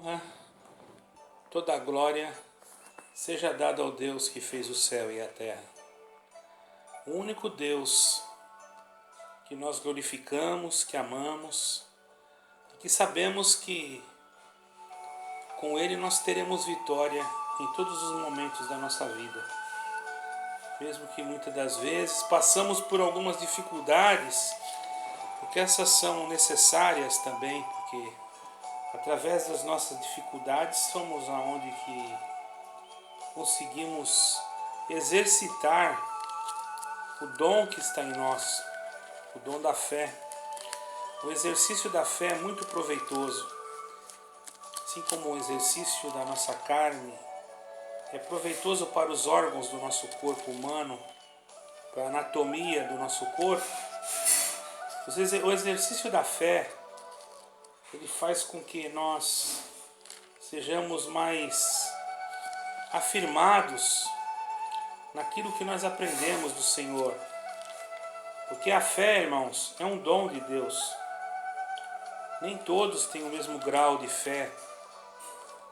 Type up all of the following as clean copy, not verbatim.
Honra, toda a glória seja dada ao Deus que fez o céu e a terra. O único Deus que nós glorificamos, que amamos, e que sabemos que com Ele nós teremos vitória em todos os momentos da nossa vida. Mesmo que muitas das vezes passamos por algumas dificuldades, porque essas são necessárias também, porque através das nossas dificuldades somos aonde que conseguimos exercitar o dom que está em nós, o dom da fé. O exercício da fé é muito proveitoso, assim como o exercício da nossa carne é proveitoso para os órgãos do nosso corpo humano, para a anatomia do nosso corpo. O exercício da fé, ele faz com que nós sejamos mais afirmados naquilo que nós aprendemos do Senhor. Porque a fé, irmãos, é um dom de Deus. Nem todos têm o mesmo grau de fé.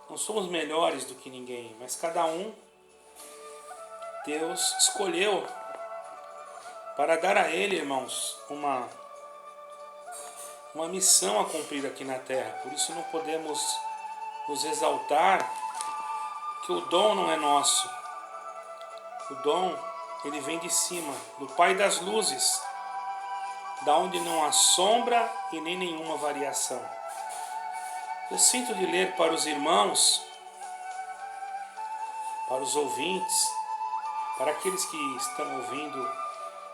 Não somos melhores do que ninguém, mas cada um, Deus escolheu para dar a ele, irmãos, uma missão a cumprir aqui na terra. Por isso não podemos nos exaltar, que o dom não é nosso. O dom, ele vem de cima, do Pai das luzes, da onde não há sombra e nem nenhuma variação. Eu sinto de ler para os irmãos, para os ouvintes, para aqueles que estão ouvindo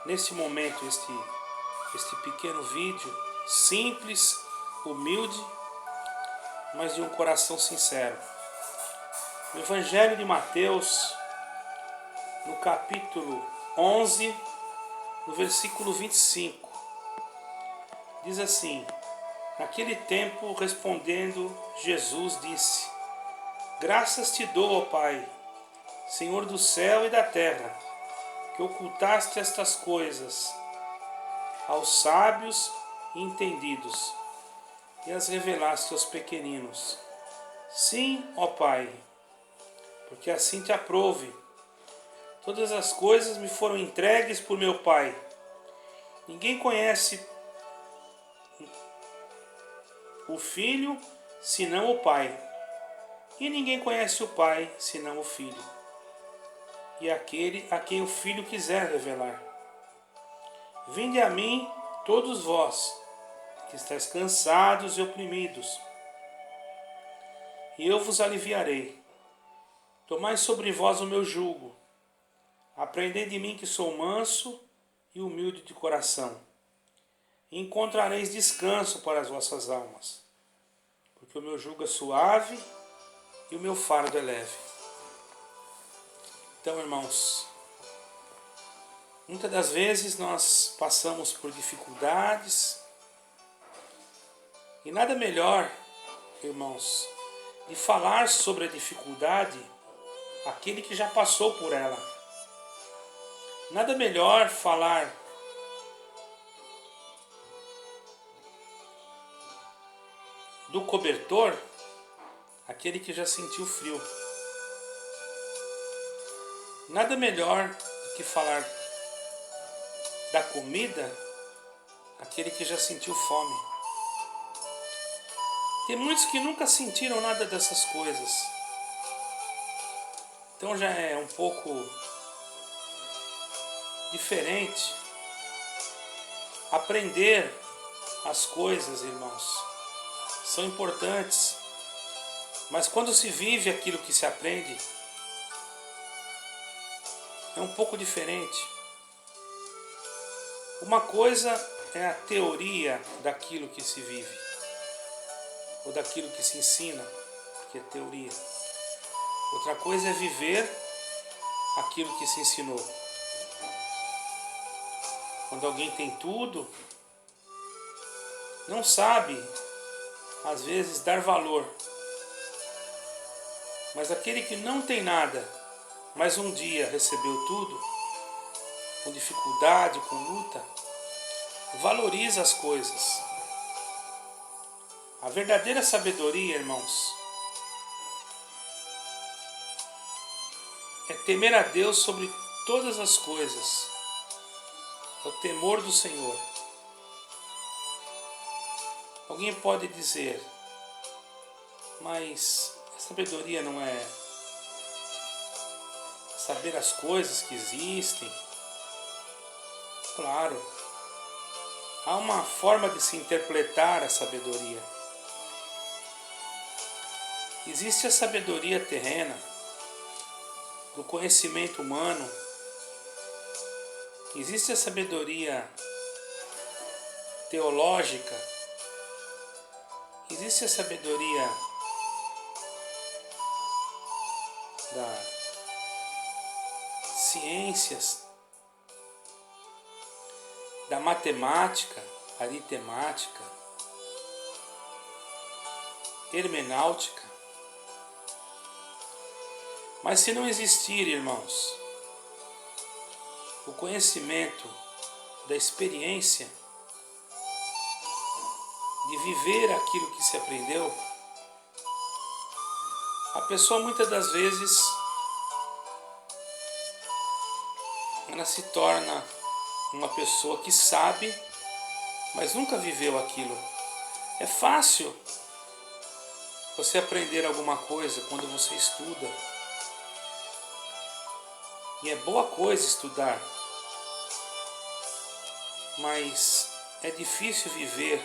nesse momento este pequeno vídeo, simples, humilde, mas de um coração sincero. O Evangelho de Mateus, no capítulo 11, no versículo 25, diz assim: naquele tempo, respondendo, Jesus disse: graças te dou, ó Pai, Senhor do céu e da terra, que ocultaste estas coisas aos sábios e entendidos, e as revelaste aos pequeninos. Sim, ó Pai, porque assim te aprouve. Todas as coisas me foram entregues por meu Pai. Ninguém conhece o Filho senão o Pai, e ninguém conhece o Pai senão o Filho, e aquele a quem o Filho quiser revelar. Vinde a mim, todos vós, que estáis cansados e oprimidos, e eu vos aliviarei. Tomai sobre vós o meu jugo. Aprendei de mim, que sou manso e humilde de coração, e encontrareis descanso para as vossas almas, porque o meu jugo é suave e o meu fardo é leve. Então, irmãos, muitas das vezes nós passamos por dificuldades, e nada melhor, irmãos, de falar sobre a dificuldade aquele que já passou por ela. Nada melhor falar do cobertor aquele que já sentiu frio. Nada melhor do que falar da comida aquele que já sentiu fome. Tem muitos que nunca sentiram nada dessas coisas. Então já é um pouco diferente aprender as coisas, irmãos. São importantes, mas quando se vive aquilo que se aprende, é um pouco diferente. Uma coisa é a teoria daquilo que se vive, ou daquilo que se ensina, que é teoria. Outra coisa é viver aquilo que se ensinou. Quando alguém tem tudo, não sabe, às vezes, dar valor. Mas aquele que não tem nada, mas um dia recebeu tudo, com dificuldade, com luta, valoriza as coisas. A verdadeira sabedoria, irmãos, é temer a Deus sobre todas as coisas. É o temor do Senhor. Alguém pode dizer, mas a sabedoria não é saber as coisas que existem? Claro, há uma forma de se interpretar a sabedoria. Existe a sabedoria terrena, do conhecimento humano. Existe a sabedoria teológica. Existe a sabedoria das ciências, da matemática, aritmética, hermenêutica. Mas se não existir, irmãos, o conhecimento da experiência, de viver aquilo que se aprendeu, a pessoa muitas das vezes ela se torna uma pessoa que sabe, mas nunca viveu aquilo. É fácil você aprender alguma coisa quando você estuda. E é boa coisa estudar. Mas é difícil viver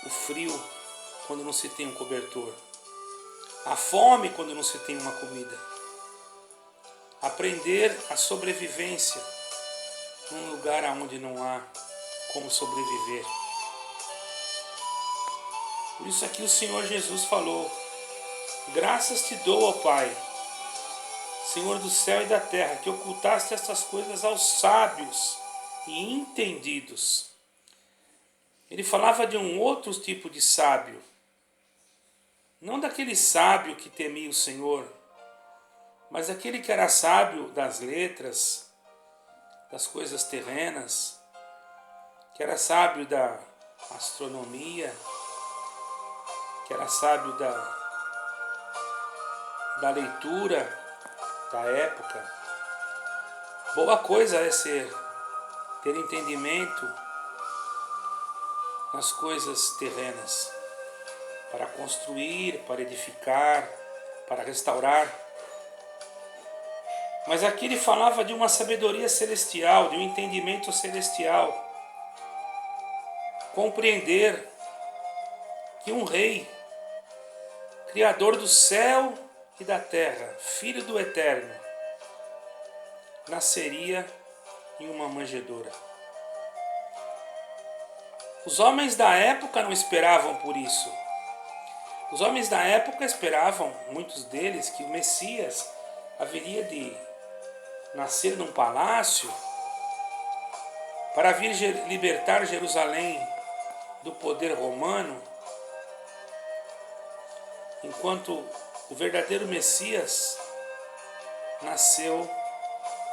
o frio quando não se tem um cobertor. A fome quando não se tem uma comida. Aprender a sobrevivência num lugar onde não há como sobreviver. Por isso aqui o Senhor Jesus falou: graças te dou, ó Pai, Senhor do céu e da terra, que ocultaste estas coisas aos sábios e entendidos. Ele falava de um outro tipo de sábio, não daquele sábio que temia o Senhor, mas aquele que era sábio das letras, das coisas terrenas, que era sábio da astronomia, que era sábio da leitura da época. Boa coisa é ter entendimento nas coisas terrenas, para construir, para edificar, para restaurar. Mas aqui ele falava de uma sabedoria celestial, de um entendimento celestial. Compreender que um rei, Criador do céu e da terra, Filho do Eterno, nasceria em uma manjedoura. Os homens da época não esperavam por isso. Os homens da época esperavam, muitos deles, que o Messias haveria de nascer num palácio para vir libertar Jerusalém do poder romano, enquanto o verdadeiro Messias nasceu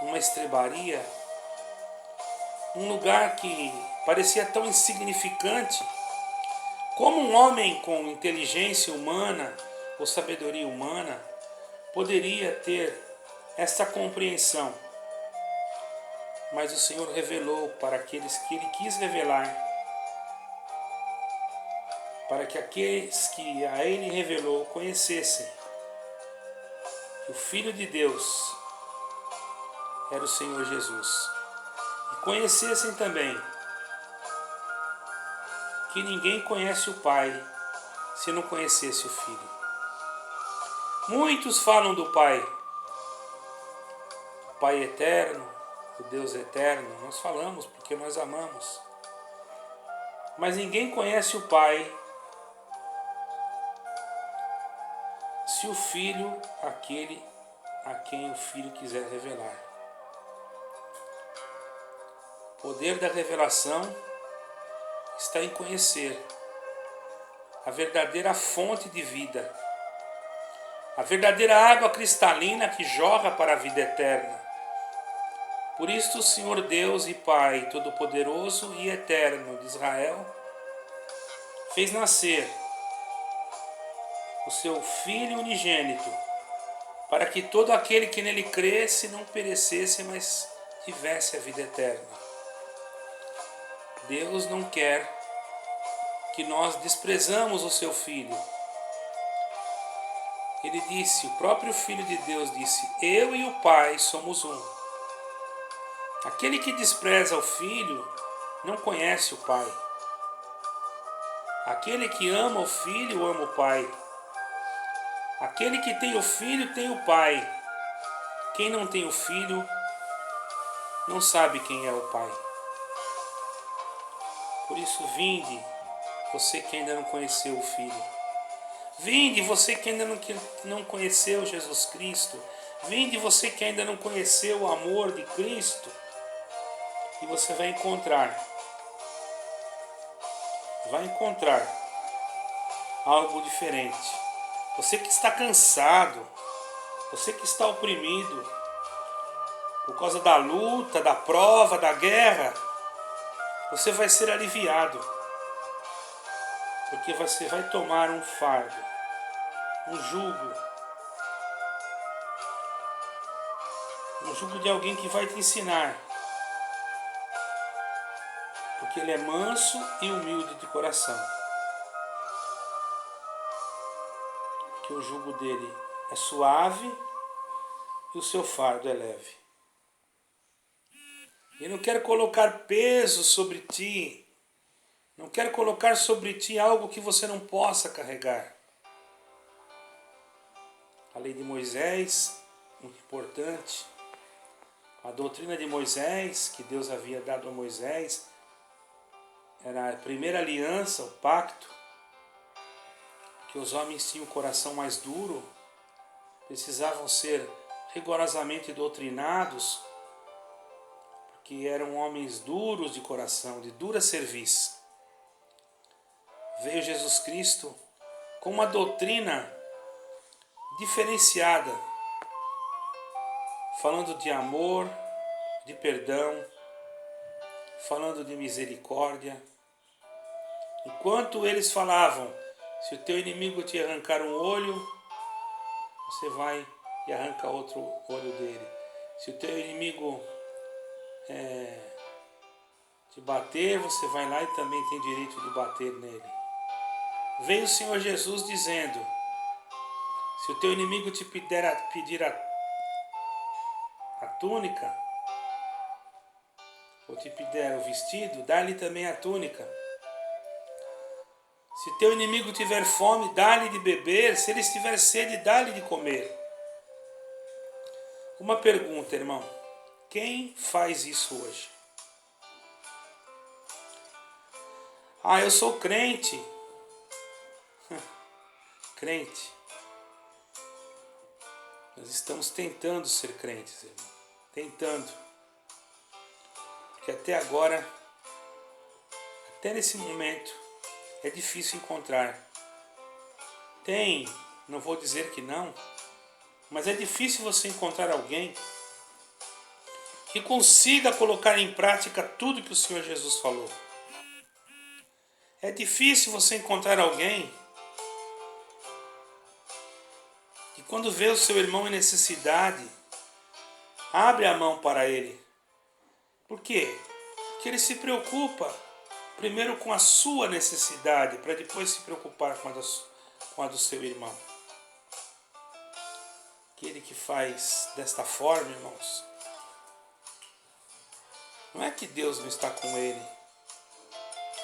numa estrebaria, um lugar que parecia tão insignificante. Como um homem com inteligência humana ou sabedoria humana poderia ter essa compreensão? Mas o Senhor revelou para aqueles que Ele quis revelar, para que aqueles que a Ele revelou conhecessem que o Filho de Deus era o Senhor Jesus. E conhecessem também que ninguém conhece o Pai se não conhecesse o Filho. Muitos falam do Pai, o Pai eterno, o Deus eterno. Nós falamos porque nós amamos. Mas ninguém conhece o Pai se o Filho, aquele a quem o Filho quiser revelar. O poder da revelação está em conhecer a verdadeira fonte de vida, a verdadeira água cristalina que jorra para a vida eterna. Por isso o Senhor Deus e Pai Todo-Poderoso e Eterno de Israel fez nascer o seu Filho unigênito para que todo aquele que nele cresce não perecesse, mas tivesse a vida eterna. Deus não quer que nós desprezamos o seu Filho. Ele disse, o próprio Filho de Deus disse, eu e o Pai somos um. Aquele que despreza o Filho não conhece o Pai. Aquele que ama o Filho ama o Pai. Aquele que tem o Filho tem o Pai. Quem não tem o Filho não sabe quem é o Pai. Por isso, vinde, você que ainda não conheceu o Filho. Vinde, você que ainda não conheceu Jesus Cristo. Vinde, você que ainda não conheceu o amor de Cristo. E você vai encontrar algo diferente. Você que está cansado, você que está oprimido por causa da luta, da prova, da guerra, você vai ser aliviado, porque você vai tomar um fardo, um jugo de alguém que vai te ensinar, porque ele é manso e humilde de coração, que o jugo dele é suave e o seu fardo é leve. E não quero colocar peso sobre ti, não quero colocar sobre ti algo que você não possa carregar. A lei de Moisés, muito importante, a doutrina de Moisés, que Deus havia dado a Moisés, era a primeira aliança, o pacto, que os homens tinham o coração mais duro, precisavam ser rigorosamente doutrinados, porque eram homens duros de coração, de dura cerviz. Veio Jesus Cristo com uma doutrina diferenciada, falando de amor, de perdão, falando de misericórdia. Enquanto eles falavam, se o teu inimigo te arrancar um olho, você vai e arranca outro olho dele. Se o teu inimigo te bater, você vai lá e também tem direito de bater nele. Veio o Senhor Jesus dizendo, se o teu inimigo te pedir a túnica, ou te pedir o vestido, dá-lhe também a túnica. Se teu inimigo tiver fome, dá-lhe de beber. Se ele estiver sede, dá-lhe de comer. Uma pergunta, irmão. Quem faz isso hoje? Ah, eu sou crente. Crente. Nós estamos tentando ser crentes, irmão. Tentando. Porque até agora, até nesse momento, é difícil encontrar. Tem, não vou dizer que não, mas é difícil você encontrar alguém que consiga colocar em prática tudo que o Senhor Jesus falou. É difícil você encontrar alguém que, quando vê o seu irmão em necessidade, abre a mão para ele. Por quê? Porque ele se preocupa primeiro com a sua necessidade, para depois se preocupar com a do seu irmão. Aquele que faz desta forma, irmãos, não é que Deus não está com ele,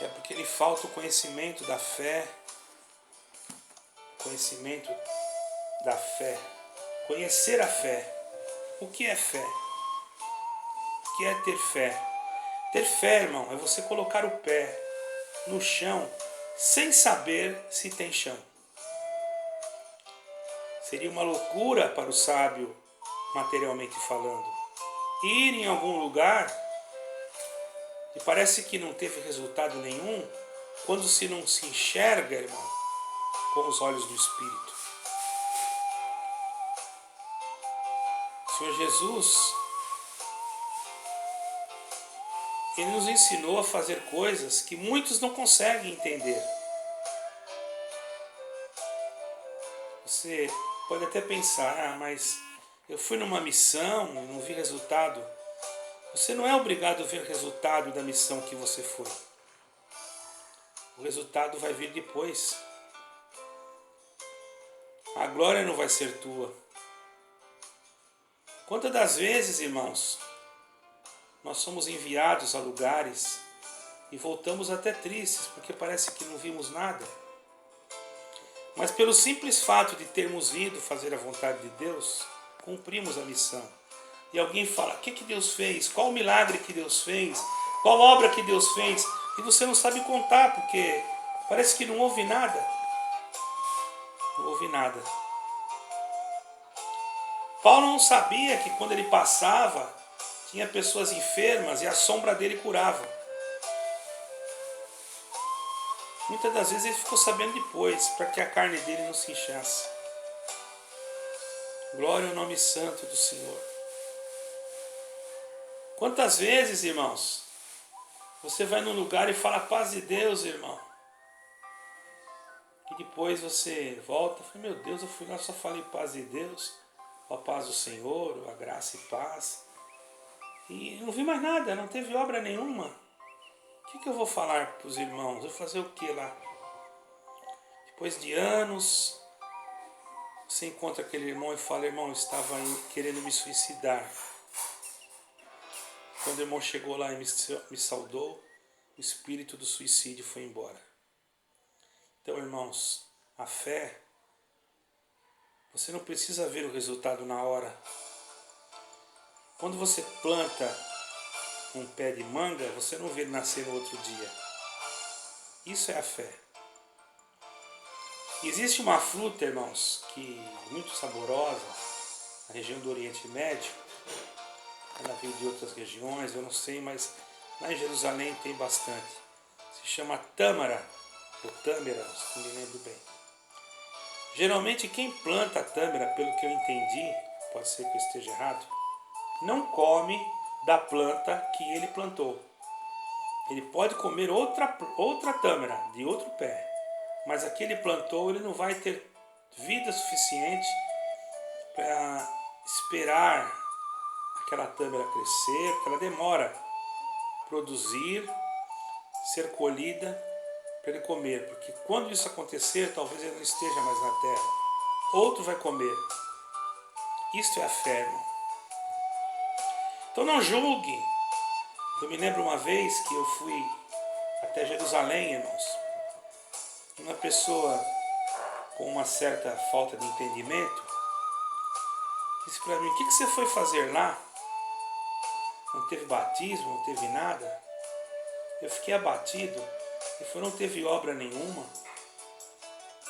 é porque lhe falta o conhecimento da fé, conhecimento da fé, conhecer a fé. O que é fé? O que é ter fé? Ter fé, irmão, é você colocar o pé no chão sem saber se tem chão. Seria uma loucura para o sábio, materialmente falando, ir em algum lugar e parece que não teve resultado nenhum quando se não se enxerga, irmão, com os olhos do Espírito. O Senhor Jesus, Ele nos ensinou a fazer coisas que muitos não conseguem entender. Você pode até pensar, mas eu fui numa missão e não vi resultado. Você não é obrigado a ver o resultado da missão que você foi. O resultado vai vir depois. A glória não vai ser tua. Quantas das vezes, irmãos, nós somos enviados a lugares e voltamos até tristes, porque parece que não vimos nada. Mas pelo simples fato de termos ido fazer a vontade de Deus, cumprimos a missão. E alguém fala, o que Deus fez? Qual o milagre que Deus fez? Qual obra que Deus fez? E você não sabe contar, porque parece que não houve nada. Não houve nada. Paulo não sabia que quando ele passava, tinha pessoas enfermas e a sombra dele curava. Muitas das vezes ele ficou sabendo depois, para que a carne dele não se inchasse. Glória ao nome santo do Senhor. Quantas vezes, irmãos, você vai num lugar e fala paz de Deus, irmão. E depois você volta e fala, meu Deus, eu fui lá, só falei paz de Deus, a paz do Senhor, a graça e paz. E não vi mais nada, não teve obra nenhuma. O que eu vou falar para os irmãos? Vou fazer o que lá? Depois de anos, você encontra aquele irmão e fala, irmão, eu estava querendo me suicidar. Quando o irmão chegou lá e me saudou, o espírito do suicídio foi embora. Então, irmãos, a fé, você não precisa ver o resultado na hora. Quando você planta um pé de manga, você não vê ele nascer no outro dia. Isso é a fé. Existe uma fruta, irmãos, que é muito saborosa, na região do Oriente Médio. Ela veio de outras regiões, eu não sei, mas lá em Jerusalém tem bastante. Se chama tâmara, ou tâmara, não me lembro bem. Geralmente quem planta a tâmara, pelo que eu entendi, pode ser que eu esteja errado, não come da planta que ele plantou. Ele pode comer outra tâmara, de outro pé, mas aquele plantou, ele não vai ter vida suficiente para esperar aquela tâmara crescer, porque ela demora a produzir, ser colhida para ele comer, porque quando isso acontecer, talvez ele não esteja mais na terra. Outro vai comer. Isto é a fé, irmão. Então não julgue. Eu me lembro uma vez que eu fui até Jerusalém, irmãos. Uma pessoa com uma certa falta de entendimento disse para mim, o que você foi fazer lá? Não teve batismo, não teve nada. Eu fiquei abatido. Ele falou, não teve obra nenhuma.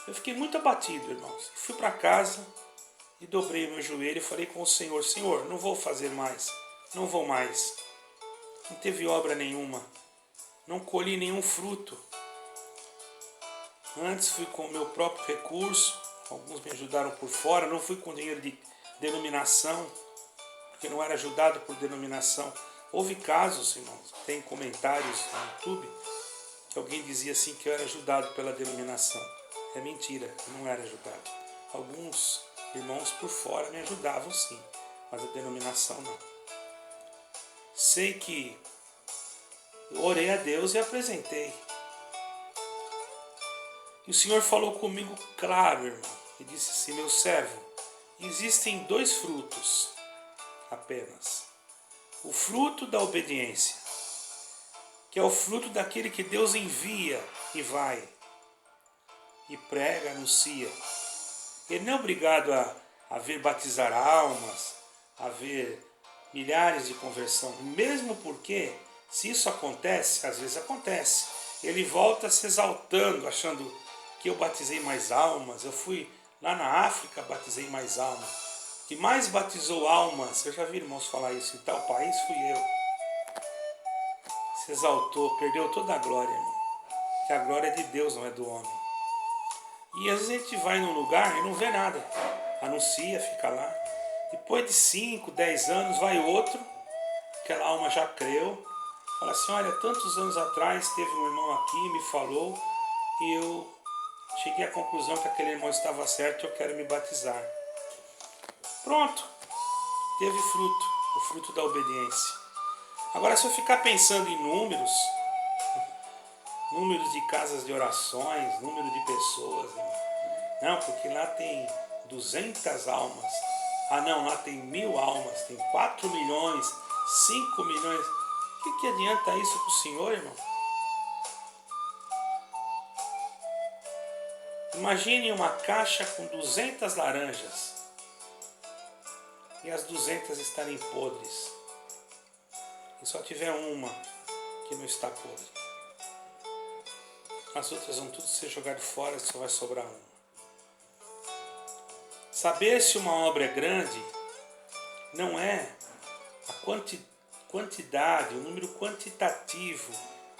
Eu fiquei muito abatido, irmãos. Fui para casa e dobrei meu joelho e falei com o Senhor, Senhor, não vou fazer mais. Não vou mais. Não teve obra nenhuma. Não colhi nenhum fruto. Antes fui com o meu próprio recurso. Alguns me ajudaram por fora. Não fui com dinheiro de denominação, porque não era ajudado por denominação. Houve casos, irmãos, tem comentários no YouTube, que alguém dizia assim que eu era ajudado pela denominação. É mentira, eu não era ajudado. Alguns irmãos por fora me ajudavam sim, mas a denominação não. Sei que eu orei a Deus e apresentei. E o Senhor falou comigo claro, irmão, e disse assim, meu servo, existem 2 frutos apenas. O fruto da obediência, que é o fruto daquele que Deus envia e vai, e prega, anuncia. Ele não é obrigado a ver batizar almas, a ver milhares de conversão, mesmo porque, se isso acontece, às vezes acontece, ele volta se exaltando, achando que eu batizei mais almas, eu fui lá na África, batizei mais almas. O que mais batizou almas, eu já vi irmãos falar isso, em tal país fui eu. Se exaltou, perdeu toda a glória, irmão. Que a glória é de Deus, não é do homem. E às vezes a gente vai num lugar e não vê nada. Anuncia, fica lá. Depois de 5, 10 anos vai outro, aquela alma já creu. Fala assim, olha, tantos anos atrás teve um irmão aqui, me falou, e eu cheguei à conclusão que aquele irmão estava certo e eu quero me batizar. Pronto, teve fruto, o fruto da obediência. Agora, se eu ficar pensando em números de casas de orações, número de pessoas, não, porque lá tem 200 almas. Ah não, lá tem 1000 almas, tem 4 milhões, 5 milhões. O que adianta isso para o Senhor, irmão? Imagine uma caixa com 200 laranjas e as 200 estarem podres. E só tiver uma que não está podre. As outras vão tudo ser jogadas fora e só vai sobrar uma. Saber se uma obra é grande não é a quantidade, o número quantitativo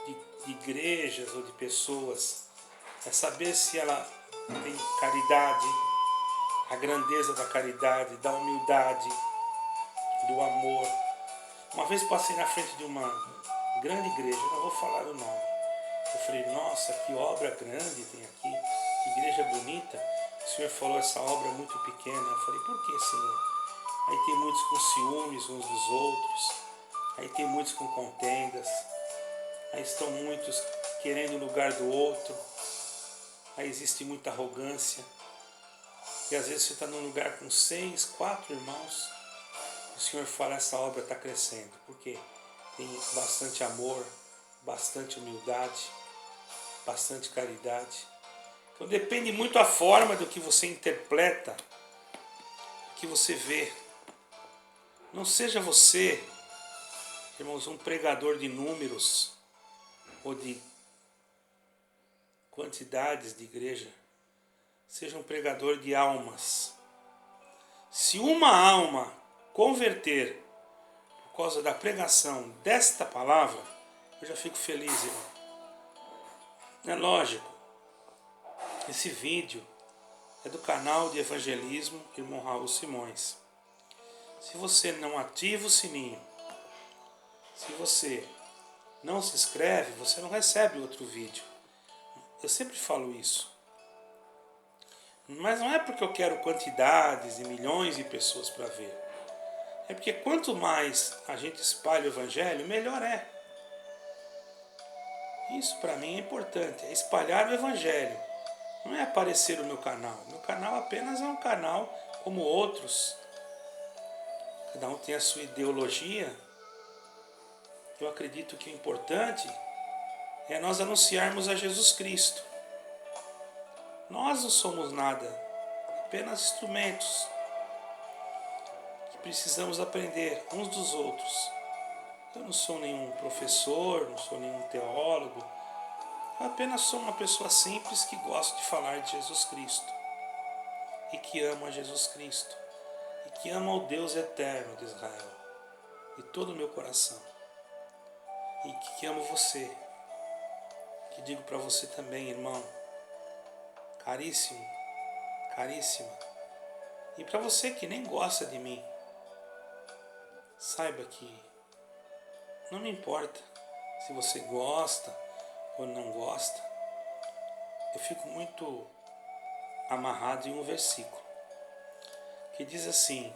de igrejas ou de pessoas. É saber se ela tem caridade, a grandeza da caridade, da humildade, do amor. Uma vez passei na frente de uma grande igreja, não vou falar o nome. Eu falei, nossa, que obra grande tem aqui, que igreja bonita. O Senhor falou, essa obra é muito pequena. Eu falei, por que, Senhor? Aí tem muitos com ciúmes uns dos outros, aí tem muitos com contendas, aí estão muitos querendo o lugar do outro, aí existe muita arrogância. E às vezes você está num lugar com 6, 4 irmãos, o Senhor fala, essa obra está crescendo, porque tem bastante amor, bastante humildade, bastante caridade. Então depende muito a forma do que você interpreta, do que você vê. Não seja você, irmãos, um pregador de números ou de quantidades de igreja. Seja um pregador de almas. Se uma alma converter por causa da pregação desta palavra, eu já fico feliz, irmão. É lógico, esse vídeo é do canal de evangelismo Irmão Raul Simões. Se você não ativa o sininho, se você não se inscreve, você não recebe outro vídeo. Eu sempre falo isso. Mas não é porque eu quero quantidades e milhões de pessoas para ver. É porque quanto mais a gente espalha o evangelho, melhor é. Isso para mim é importante, é espalhar o evangelho. Não é aparecer o meu canal. Meu canal apenas é um canal como outros. Cada um tem a sua ideologia. Eu acredito que o importante é nós anunciarmos a Jesus Cristo. Nós não somos nada, apenas instrumentos que precisamos aprender uns dos outros. Eu não sou nenhum professor, não sou nenhum teólogo, eu apenas sou uma pessoa simples que gosta de falar de Jesus Cristo e que ama Jesus Cristo e que ama o Deus eterno de Israel de todo o meu coração e que amo você, que digo para você também, irmão, caríssimo, caríssima, e para você que nem gosta de mim, saiba que não me importa se você gosta ou não gosta. Eu fico muito amarrado em um versículo que diz assim: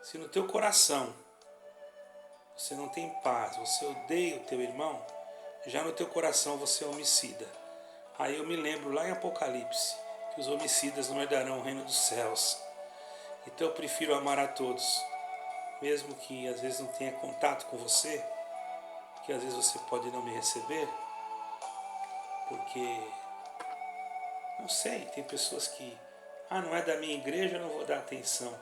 se no teu coração você não tem paz, você odeia o teu irmão, já no teu coração você é homicida. Aí eu me lembro lá em Apocalipse que os homicidas não herdarão o reino dos céus. Então eu prefiro amar a todos, mesmo que às vezes não tenha contato com você, que às vezes você pode não me receber, porque, não sei, tem pessoas que, não é da minha igreja, eu não vou dar atenção,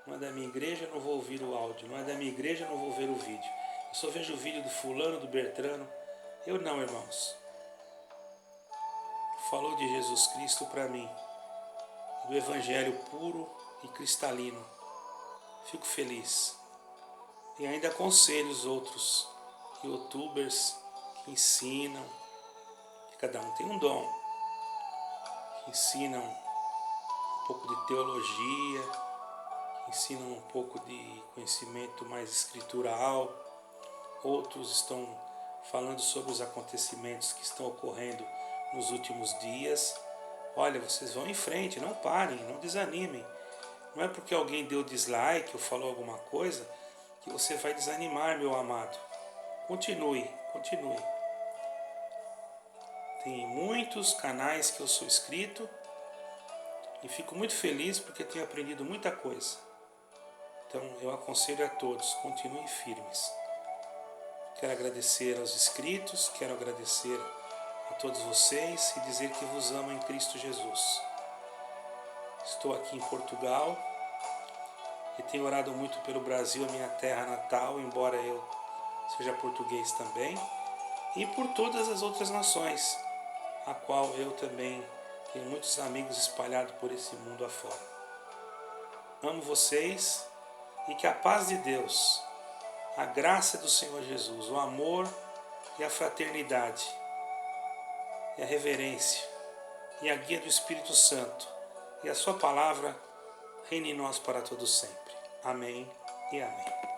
não é da minha igreja, eu não vou ouvir o áudio, não é da minha igreja, eu não vou ver o vídeo, eu só vejo o vídeo do fulano, do Bertrano. Eu não, irmãos. Falou de Jesus Cristo para mim, do evangelho puro e cristalino. Fico feliz. E ainda aconselho os outros youtubers que ensinam, que cada um tem um dom, que ensinam um pouco de teologia, que ensinam um pouco de conhecimento mais escritural. Outros estão falando sobre os acontecimentos que estão ocorrendo nos últimos dias. Olha, vocês vão em frente, não parem, não desanimem. Não é porque alguém deu dislike ou falou alguma coisa que você vai desanimar, meu amado. Continue, continue. Tem muitos canais que eu sou inscrito e fico muito feliz porque tenho aprendido muita coisa. Então eu aconselho a todos, continuem firmes. Quero agradecer aos inscritos, quero agradecer a todos vocês e dizer que vos amo em Cristo Jesus. Estou aqui em Portugal e tenho orado muito pelo Brasil, a minha terra natal, embora eu seja português também, e por todas as outras nações, a qual eu também tenho muitos amigos espalhados por esse mundo afora. Amo vocês e que a paz de Deus, a graça do Senhor Jesus, o amor e a fraternidade, e a reverência, e a guia do Espírito Santo, e a sua palavra reine em nós para todo sempre. Amém e amém.